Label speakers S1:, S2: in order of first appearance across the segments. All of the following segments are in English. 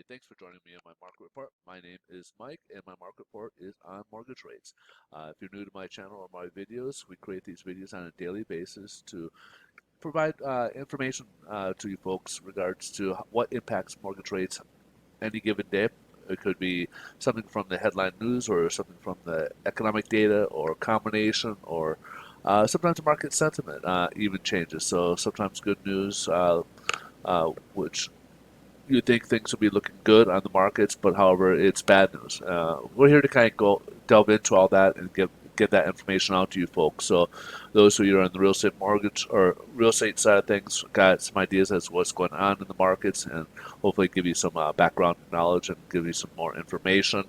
S1: Hey, thanks for joining me on my market report. My name is Mike, and my market report is on mortgage rates. If you're new to my channel or my videos, we create these videos on a daily basis to provide information to you folks in regards to what impacts mortgage rates any given day. It could be something from the headline news or something from the economic data or a combination or sometimes market sentiment even changes. So sometimes good news, which you think things will be looking good on the markets, but however, it's bad news. We're here to kind of go delve into all that and get that information out to you folks. So those who are on the real estate mortgage or real estate side of things got some ideas as to what's going on in the markets and hopefully give you some background knowledge and give you some more information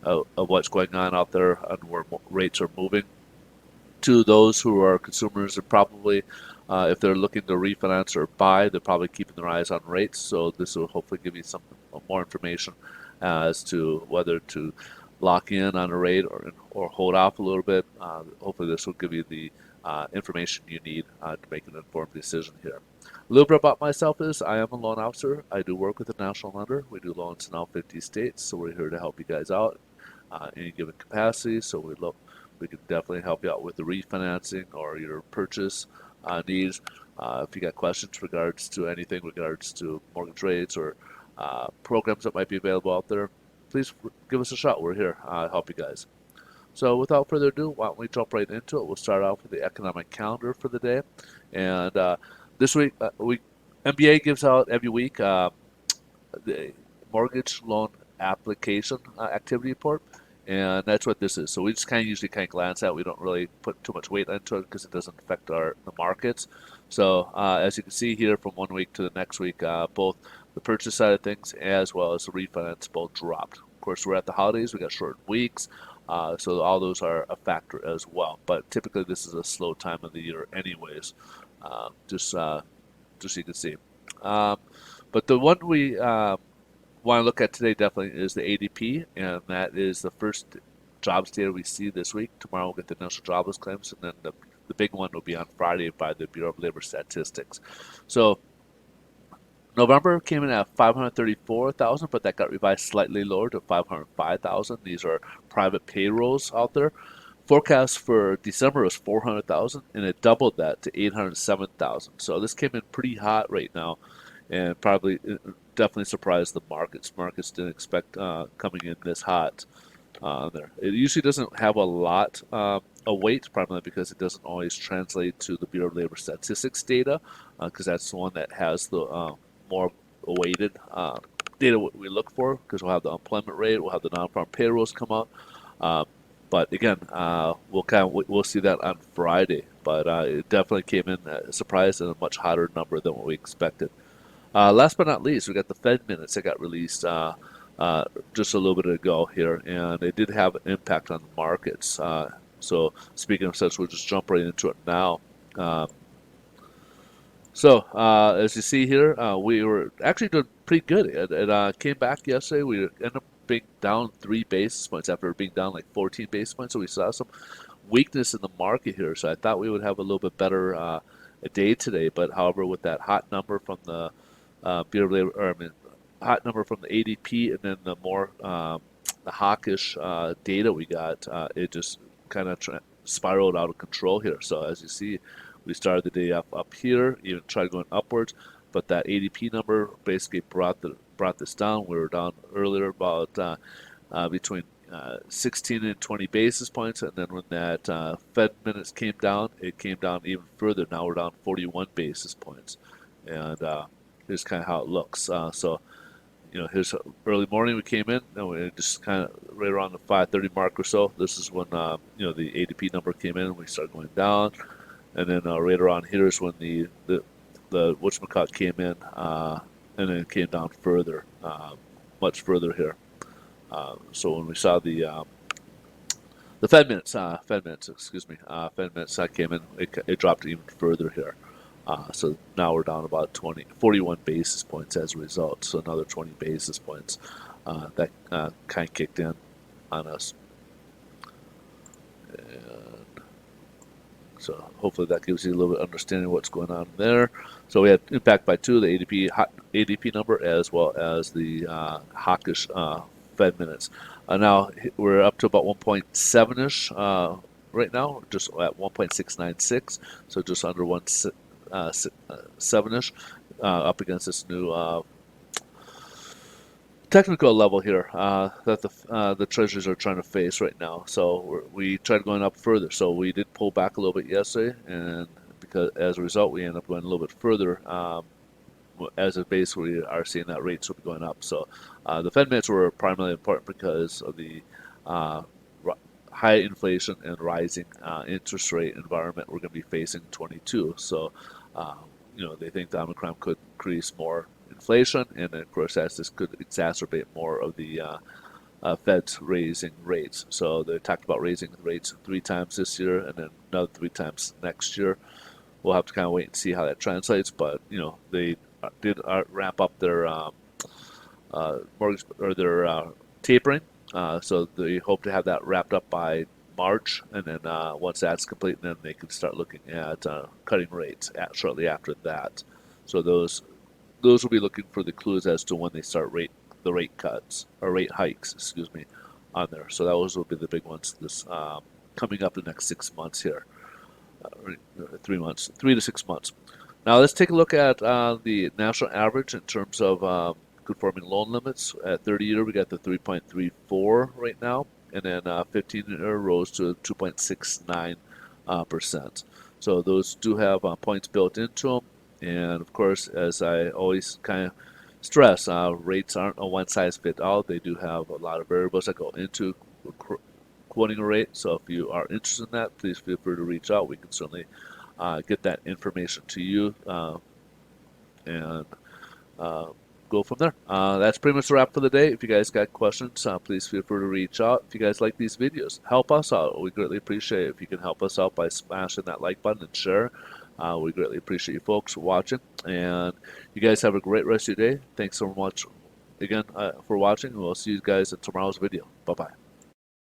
S1: of what's going on out there and where rates are moving. To those who are consumers and probably if they're looking to refinance or buy, they're probably keeping their eyes on rates. So this will hopefully give you some more information as to whether to lock in on a rate or hold off a little bit. Hopefully this will give you the information you need to make an informed decision here. A little bit about myself is I am a loan officer. I do work with a national lender. We do loans in all 50 states, so we're here to help you guys out any given capacity. So we can definitely help you out with the refinancing or your purchase needs. If you got questions regards to anything, regards to mortgage rates or programs that might be available out there, please give us a shot. We're here to help you guys. So without further ado, why don't we jump right into it? We'll start off with the economic calendar for the day. And this week, MBA gives out every week the mortgage loan application activity report, and that's what this is. So we just kind of usually kind of glance at. We don't really put too much weight into it because it doesn't affect the markets. So as you can see here, from one week to the next week, both the purchase side of things as well as the refinance both dropped. Of course, we're at the holidays. We got shortened weeks, so all those are a factor as well. But typically, this is a slow time of the year, anyways. Just so you can see. Um, but the one we want to look at today definitely is the ADP, and that is the first jobs data we see this week. Tomorrow we'll get the initial jobless claims, and then the big one will be on Friday by the Bureau of Labor Statistics. So November came in at 534,000, but that got revised slightly lower to 505,000. These are private payrolls out there. Forecast for December was 400,000, and it doubled that to 807,000. So this came in pretty hot right now, and probably definitely surprised the markets. Markets didn't expect coming in this hot there. It usually doesn't have a lot of weight, primarily because it doesn't always translate to the Bureau of Labor Statistics data, because that's the one that has the more weighted data we look for, because we'll have the unemployment rate, we'll have the non-farm payrolls come out. Uh, but again, we'll see that on Friday. But it definitely came in a surprise and a much hotter number than what we expected. Last but not least, we got the Fed minutes that got released just a little bit ago here, and it did have an impact on the markets. So speaking of such, we'll just jump right into it now. As you see here, we were actually doing pretty good. It came back yesterday. We ended up being down 3 basis points after being down like 14 basis points. So we saw some weakness in the market here. So I thought we would have a little bit better a day today. But however, with that hot number from the Bureau of Labor, or I mean, hot number from the ADP, and then the more the hawkish data we got, it just kind of spiraled out of control here. So as you see, we started the day up here, even tried going upwards, but that ADP number basically brought this down. We were down earlier about between 16 and 20 basis points, and then when that Fed minutes came down, it came down even further. Now we're down 41 basis points, and here's kind of how it looks. Here's early morning we came in, and we just kind of right around the 5:30 mark or so. This is when the ADP number came in, and we started going down. And then right around here is when the whatchamacallit came in, and then it came down further, much further here. So when we saw the Fed minutes, Fed minutes came in, it dropped even further here. So now we're down about 41 basis points as a result. So another 20 basis points that kind of kicked in on us. So hopefully that gives you a little bit of understanding of what's going on there. So we had impact by 2, the ADP number, as well as the hawkish Fed minutes. Now we're up to about 1.7-ish right now, just at 1.696, so just under 1.7-ish, up against this new technical level here that the treasuries are trying to face right now. So we tried going up further. So we did pull back a little bit yesterday, and because as a result, we end up going a little bit further. As a base, we are seeing that rates will be going up. So the Fed minutes were primarily important because of the high inflation and rising interest rate environment we're going to be facing in 22. So they think the Omicron could increase more inflation, and of course, as this could exacerbate more of the Fed's raising rates. So they talked about raising rates 3 times this year, and then another 3 times next year. We'll have to kind of wait and see how that translates. But they did ramp up their mortgage or their tapering. So they hope to have that wrapped up by March, and then once that's complete, then they can start looking at cutting rates shortly after that. So those will be looking for the clues as to when they start the rate cuts or rate hikes, excuse me, on there. So those will be the big ones this coming up the next 6 months here, 3 months, 3 to 6 months. Now let's take a look at the national average in terms of conforming loan limits. At 30-year, we got the 3.34 right now, and then 15-year rose to 2.69%. So those do have points built into them. And of course, as I always kind of stress, rates aren't a one-size-fits-all. They do have a lot of variables that go into quoting a rate. So if you are interested in that, please feel free to reach out. We can certainly get that information to you and go from there. That's pretty much the wrap for the day. If you guys got questions, please feel free to reach out. If you guys like these videos, help us out. We greatly appreciate it if you can help us out by smashing that like button and share. We greatly appreciate you folks watching, and you guys have a great rest of your day. Thanks so much again for watching, and we'll see you guys in tomorrow's video. Bye-bye.